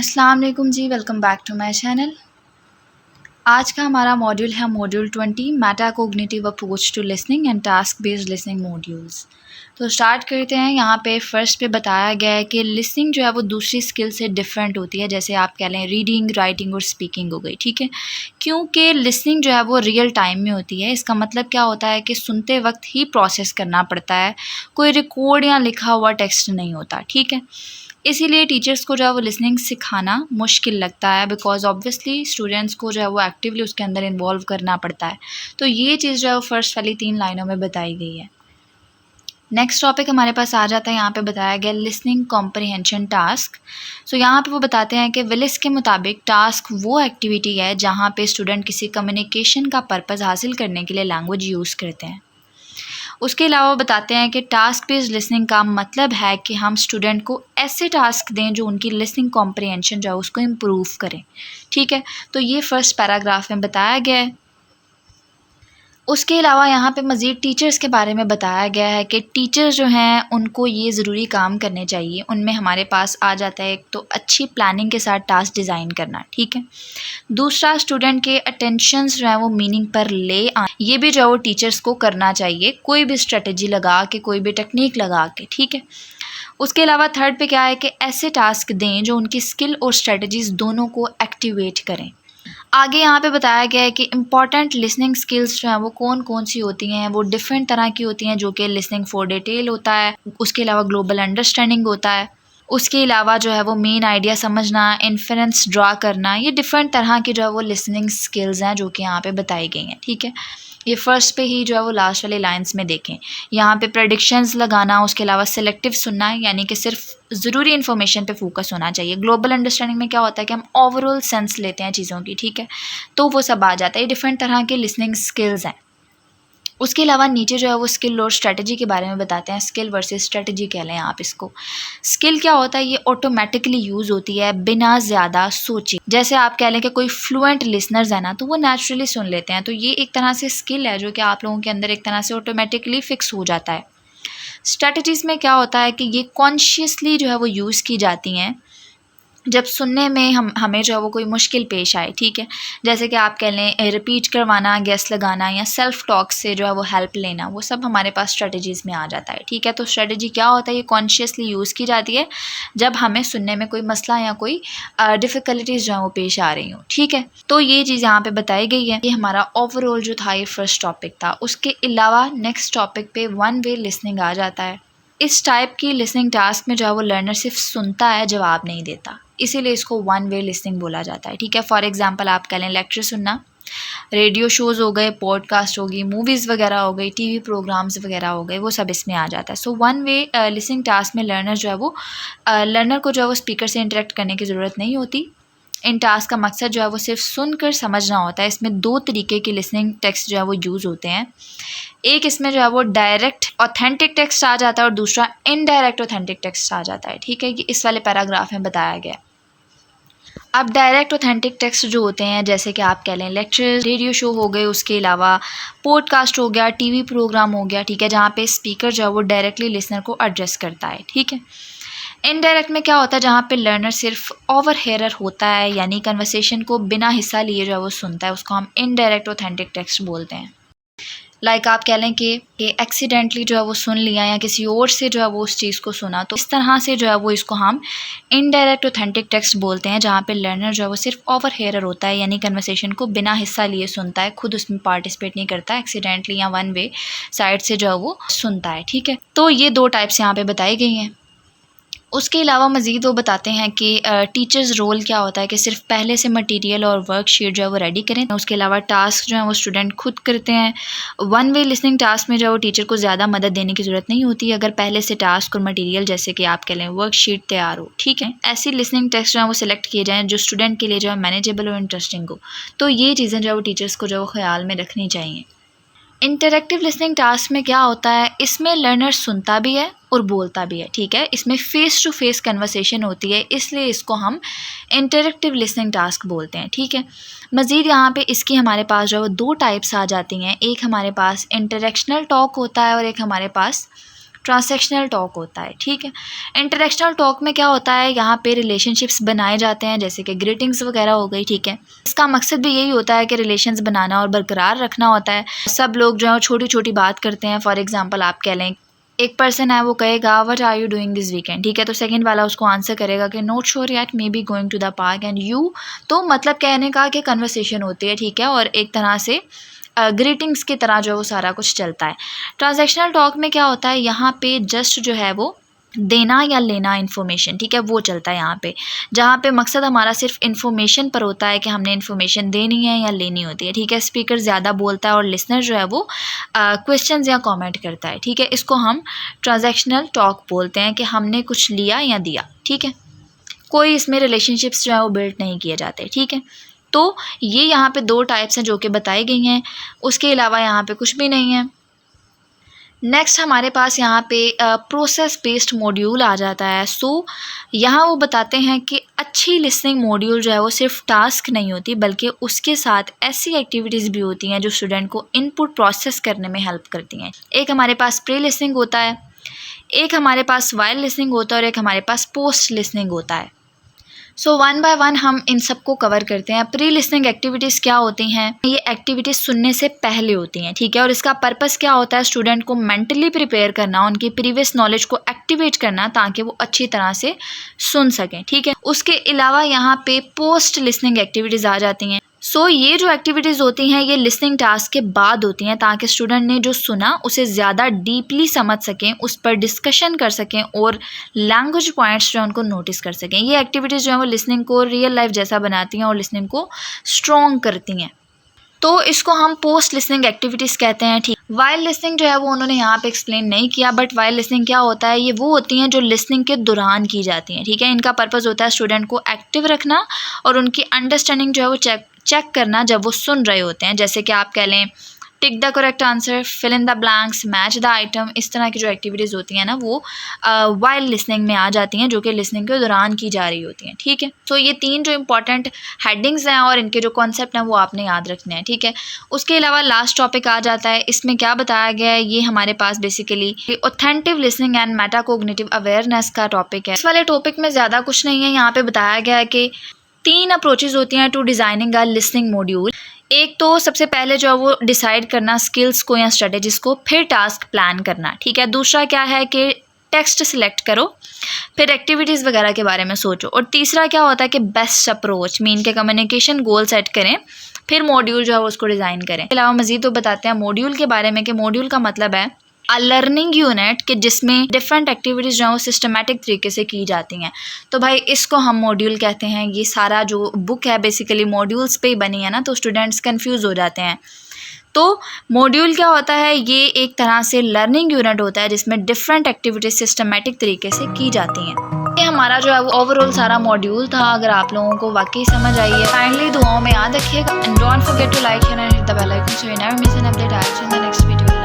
अस्सलाम वालेकुम जी, welcome back to my channel. आज का हमारा मॉड्यूल है module 20 metacognitive approach to listening and task based listening modules. तो स्टार्ट करते हैं। यहाँ पे फर्स्ट पे बताया गया है कि लिसनिंग जो है वो दूसरी स्किल से डिफरेंट होती है, जैसे आप कह लें रीडिंग, राइटिंग और स्पीकिंग हो गई, ठीक है। क्योंकि लिसनिंग जो है वो रियल टाइम में होती है। इसका मतलब क्या होता है कि सुनते वक्त ही प्रोसेस करना पड़ता है, कोई रिकॉर्ड या लिखा हुआ टेक्स्ट नहीं होता, ठीक है। इसीलिए टीचर्स को जो है वो लिसनिंग सिखाना मुश्किल लगता है, बिकॉज ऑब्वियसली स्टूडेंट्स को जो है वो एक्टिवली उसके अंदर इन्वॉल्व करना पड़ता है। तो ये चीज़ जो है वो फर्स्ट वाली 3 लाइनों में बताई गई है। नेक्स्ट टॉपिक हमारे पास आ जाता है। यहाँ पे बताया गया लिसनिंग कॉम्प्रिहेंशन टास्क। सो यहाँ पे वो बताते हैं कि विलिस के मुताबिक टास्क वो एक्टिविटी है जहाँ पे स्टूडेंट किसी कम्युनिकेशन का पर्पज़ हासिल करने के लिए लैंग्वेज यूज़ करते हैं। उसके अलावा बताते हैं कि टास्क बेस्ड लिसनिंग का मतलब है कि हम स्टूडेंट को ऐसे टास्क दें जो उनकी लिसनिंग कॉम्प्रिहेंशन जो है उसको इम्प्रूव करें, ठीक है। तो ये फर्स्ट पैराग्राफ में बताया गया है। उसके अलावा यहाँ पे मज़ीद टीचर्स के बारे में बताया गया है कि टीचर्स जो हैं उनको ये ज़रूरी काम करने चाहिए। उनमें हमारे पास आ जाता है एक तो अच्छी प्लानिंग के साथ टास्क डिज़ाइन करना, ठीक है। दूसरा, स्टूडेंट के अटेंशंस जो है वो मीनिंग पर ले आए, ये भी जो है वो टीचर्स को करना चाहिए, कोई भी स्ट्रेटजी लगा के, कोई भी टेक्निक लगा के, ठीक है। उसके अलावा थर्ड पे क्या है कि ऐसे टास्क दें जो उनकी स्किल और स्ट्रेटजीज़ दोनों को एक्टिवेट करें। आगे यहाँ पे बताया गया है कि इम्पॉर्टेंट लिसनिंग स्किल्स जो हैं वो कौन कौन सी होती हैं। वो डिफरेंट तरह की होती हैं, जो कि लिसनिंग फॉर डिटेल होता है, उसके अलावा ग्लोबल अंडरस्टैंडिंग होता है, उसके अलावा जो है वो मेन आइडिया समझना, इन्फरेंस ड्रा करना। ये डिफरेंट तरह की जो है वो लिसनिंग स्किल्स हैं जो कि यहाँ पे बताई गई हैं, ठीक है। ये फर्स्ट पे ही जो है वो लास्ट वाले लाइंस में देखें, यहाँ पे प्रेडिक्शंस लगाना, उसके अलावा सेलेक्टिव सुनना है, यानी कि सिर्फ ज़रूरी इन्फॉर्मेशन पे फोकस होना चाहिए। ग्लोबल अंडरस्टैंडिंग में क्या होता है कि हम ओवरऑल सेंस लेते हैं चीज़ों की, ठीक है। तो वो सब आ जाता है। ये डिफरेंट तरह के लिसनिंग स्किल्स हैं। उसके अलावा नीचे जो है वो स्किल और स्ट्रेटजी के बारे में बताते हैं। स्किल वर्सेस स्ट्रेटजी कह लें आप इसको। स्किल क्या होता है, ये ऑटोमेटिकली यूज़ होती है बिना ज़्यादा सोचे। जैसे आप कह लें कि कोई फ्लुएंट लिसनर्स है ना, तो वो नेचुरली सुन लेते हैं। तो ये एक तरह से स्किल है जो कि आप लोगों के अंदर एक तरह से ऑटोमेटिकली फिक्स हो जाता है। स्ट्रेटजीज़ में क्या होता है कि ये कॉन्शियसली जो है वो यूज़ की जाती हैं जब सुनने में हमें जो है वो कोई मुश्किल पेश आए, ठीक है। जैसे कि आप कह लें रिपीट करवाना, गेस लगाना, या सेल्फ टॉक से जो है वो हेल्प लेना, वो सब हमारे पास स्ट्रेटजीज़ में आ जाता है, ठीक है। तो स्ट्रेटजी क्या होता है, ये कॉन्शियसली यूज़ की जाती है जब हमें सुनने में कोई मसला या कोई डिफ़िकल्टीज़ जो है वो पेश आ रही हो, ठीक है। तो ये चीज़ यहाँ पे बताई गई है। ये हमारा ओवरऑल जो था ये फर्स्ट टॉपिक था। उसके अलावा नेक्स्ट टॉपिक पे वन वे लिसनिंग आ जाता है। इस टाइप की लिसनिंग टास्क में जो है वो लर्नर सिर्फ सुनता है, जवाब नहीं देता, इसीलिए इसको वन वे लिसनिंग बोला जाता है, ठीक है। फॉर एग्जांपल आप कह लें लेक्चर सुनना, रेडियो शोज़ हो गए, पॉडकास्ट होगी, मूवीज़ वगैरह हो गई, टीवी प्रोग्राम्स वगैरह हो गए, वो सब इसमें आ जाता है। So one way listening task में लर्नर जो है वो लर्नर को जो है वो स्पीकर से इंटरेक्ट करने की ज़रूरत नहीं होती। इन टास्क का मकसद जो है वो सिर्फ सुनकर समझना होता है। इसमें 2 तरीके के लिसनिंग टेक्स्ट जो है वो यूज़ होते हैं। एक इसमें जो है वो डायरेक्ट ऑथेंटिक टेक्स्ट आ जाता है और दूसरा इनडायरेक्ट ऑथेंटिक टेक्स्ट आ जाता है, ठीक है। ये इस वाले पैराग्राफ में बताया गया है। अब डायरेक्ट ऑथेंटिक टेक्स्ट जो होते हैं, जैसे कि आप कह लें लेक्चर, रेडियो शो हो गए, उसके अलावा पॉडकास्ट हो गया, टीवी प्रोग्राम हो गया, ठीक है, जहाँ पे स्पीकर जो है वो डायरेक्टली लिसनर को एड्रेस करता है, ठीक है। इनडायरेक्ट में क्या होता है, जहाँ पे लर्नर सिर्फ ओवर हेयर होता है, यानी कन्वर्सेशन को बिना हिस्सा लिए जो है वो सुनता है, उसको हम इनडायरेक्ट ऑथेंटिक टेक्स्ट बोलते हैं। लाइक आप कह लें कि एक्सीडेंटली जो है वो सुन लिया या किसी और से जो है वो उस चीज़ को सुना, तो इस तरह से जो है वो इसको हम इनडायरेक्ट ऑथेंटिक टेक्स्ट बोलते हैं, जहाँ पे लर्नर जो है वो सिर्फ ओवर हेयर होता है, यानी कन्वर्सेशन को बिना हिस्सा लिए सुनता है, खुद उसमें पार्टिसिपेट नहीं करता, एक्सीडेंटली या वन वे साइड से जो है वो सुनता है, ठीक है। तो ये 2 टाइप्स यहाँ पे बताई गई हैं। उसके अलावा मज़ीद वो बताते हैं कि टीचर्स रोल क्या होता है कि सिर्फ पहले से मटेरियल और वर्कशीट जो है वो रेडी करें। उसके अलावा टास्क जो है वो स्टूडेंट खुद करते हैं। वन वे लिसनिंग टास्क में जो है वो टीचर को ज़्यादा मदद देने की ज़रूरत नहीं होती अगर पहले से टास्क और मटेरियल, जैसे कि आप कह लें वर्कशीट, तैयार हो, ठीक है। ऐसी लिसनिंग टेक्स्ट जो है वो सिलेक्ट किए जाएँ जो स्टूडेंट के लिए जो है मैनेजेबल और इंटरेस्टिंग हो। तो ये चीज़ें जो है वो टीचर्स को जो है वो ख्याल में रखनी चाहिए। इंटरैक्टिव लिसनिंग टास्क में क्या होता है, इसमें लर्नर सुनता भी है और बोलता भी है, ठीक है। इसमें फ़ेस टू फेस कन्वर्सेशन होती है, इसलिए इसको हम इंटरैक्टिव लिसनिंग टास्क बोलते हैं, ठीक है। मज़ीद यहाँ पे इसकी हमारे पास जो है वो 2 टाइप्स आ जाती हैं। एक हमारे पास इंटरेक्शनल टॉक होता है और एक हमारे पास ट्रांसैक्शनल टॉक होता है, ठीक है। इंटरेक्शनल टॉक में क्या होता है, यहाँ पे रिलेशनशिप्स बनाए जाते हैं, जैसे कि ग्रीटिंग्स वगैरह हो गई, ठीक है। इसका मकसद भी यही होता है कि रिलेशंस बनाना और बरकरार रखना होता है। सब लोग जो है छोटी छोटी बात करते हैं। फॉर एग्जांपल आप कह लें, एक पर्सन है वो कहेगा what are you doing this weekend, ठीक है, तो सेकंड वाला उसको आंसर करेगा कि not sure yet, maybe going to the park and you. तो मतलब कहने का कि कन्वर्सेशन होती है, ठीक है, और एक तरह से ग्रीटिंग्स की तरह जो वो सारा कुछ चलता है। ट्रांजैक्शनल टॉक में क्या होता है, यहाँ पे जस्ट जो है वो देना या लेना इन्फॉर्मेशन, ठीक है, वो चलता है यहाँ पे, जहाँ पे मकसद हमारा सिर्फ इन्फॉर्मेशन पर होता है कि हमने इन्फॉर्मेशन देनी है या लेनी होती है, ठीक है। स्पीकर ज़्यादा बोलता है और लिसनर जो है वो क्वेश्चंस या कमेंट करता है, ठीक है। इसको हम ट्रांजैक्शनल टॉक बोलते हैं कि हमने कुछ लिया या दिया, ठीक है। कोई इसमें रिलेशनशिप्स जो है वो बिल्ड नहीं किए जाते, ठीक है। तो ये यहाँ पे 2 टाइप्स हैं जो कि बताई गई हैं, उसके अलावा यहाँ पे कुछ भी नहीं है। नेक्स्ट हमारे पास यहाँ पे प्रोसेस बेस्ड मॉड्यूल आ जाता है। सो यहाँ वो बताते हैं कि अच्छी लिसनिंग मॉड्यूल जो है वो सिर्फ टास्क नहीं होती, बल्कि उसके साथ ऐसी एक्टिविटीज़ भी होती हैं जो स्टूडेंट को इनपुट प्रोसेस करने में हेल्प करती हैं। एक हमारे पास प्री लिसनिंग होता है, एक हमारे पास वाइल लिसनिंग होता है और एक हमारे पास पोस्ट लिसनिंग होता है। सो वन बाय वन हम इन सबको कवर करते हैं। प्री लिसनिंग एक्टिविटीज़ क्या होती हैं, ये एक्टिविटीज़ सुनने से पहले होती हैं, ठीक है, और इसका पर्पस क्या होता है, स्टूडेंट को मेंटली प्रिपेयर करना, उनकी प्रीवियस नॉलेज को एक्टिवेट करना ताकि वो अच्छी तरह से सुन सकें, ठीक है। उसके अलावा यहाँ पे पोस्ट लिसनिंग एक्टिविटीज़ आ जाती हैं। सो ये जो एक्टिविटीज़ होती हैं ये लिसनिंग टास्क के बाद होती हैं ताकि स्टूडेंट ने जो सुना उसे ज़्यादा डीपली समझ सकें, उस पर डिस्कशन कर सकें और लैंग्वेज पॉइंट्स जो उनको नोटिस कर सकें। ये एक्टिविटीज़ जो है वो लिसनिंग को रियल लाइफ जैसा बनाती हैं और लिसनिंग को स्ट्रॉन्ग करती हैं। तो इसको हम पोस्ट लिसनिंग एक्टिविटीज़ कहते हैं, ठीक। वाइल लिसनिंग जो है वो उन्होंने यहाँ पे एक्सप्लेन नहीं किया, बट वाइल लिसनिंग क्या होता है, ये वो होती हैं जो लिसनिंग के दौरान की जाती हैं, ठीक है। इनका पर्पस होता है स्टूडेंट को एक्टिव रखना और उनकी अंडरस्टैंडिंग जो है वो चेक करना जब वो सुन रहे होते हैं। जैसे कि आप कह लें tick the correct answer, fill in the blanks, match the item, इस तरह की जो एक्टिविटीज़ होती हैं ना वो वाइल लिसनिंग में आ जाती हैं, जो कि लिसनिंग के दौरान की जा रही होती हैं, ठीक है। तो ये 3 जो इंपॉर्टेंट हेडिंग्स हैं और इनके जो कॉन्सेप्ट हैं वो आपने याद रखने हैं, ठीक है। उसके अलावा लास्ट टॉपिक आ जाता है, इसमें क्या बताया गया है, ये हमारे पास basically authentic listening and metacognitive awareness का टॉपिक है। इस वाले टॉपिक में ज़्यादा कुछ नहीं है, यहाँ पे बताया गया है कि 3 अप्रोचेज़ होती हैं to designing a listening module. एक तो सबसे पहले जो है वो डिसाइड करना स्किल्स को या स्ट्रेटेजीज़ को, फिर टास्क प्लान करना, ठीक है। दूसरा क्या है कि टेक्स्ट सिलेक्ट करो, फिर एक्टिविटीज़ वगैरह के बारे में सोचो, और तीसरा क्या होता है कि बेस्ट अप्रोच मीन के कम्युनिकेशन गोल सेट करें, फिर मॉड्यूल जो है वो उसको डिज़ाइन करें। इसके अलावा मज़ीद तो बताते हैं मॉड्यूल के बारे में कि मॉड्यूल का मतलब है अ लर्निंग यूनिट के जिसमें डिफरेंट एक्टिविटीज़ जो है वो सिस्टमेटिक तरीके से की जाती हैं। तो भाई इसको हम मॉड्यूल कहते हैं। ये सारा जो बुक है बेसिकली मॉड्यूल्स पे ही बनी है ना, तो स्टूडेंट्स कंफ्यूज हो जाते हैं। तो मॉड्यूल क्या होता है, ये एक तरह से लर्निंग यूनिट होता है जिसमें डिफरेंट एक्टिविटीज़ सिस्टमेटिक तरीके से की जाती हैं। ये हमारा जो है वो ओवरऑल सारा मॉड्यूल था। अगर आप लोगों को वाकई समझ आई है, काइंडली दुआओं में याद रखिएगा and don't forget to like and hit the bell icon so you never miss an update. I will see you in the next video.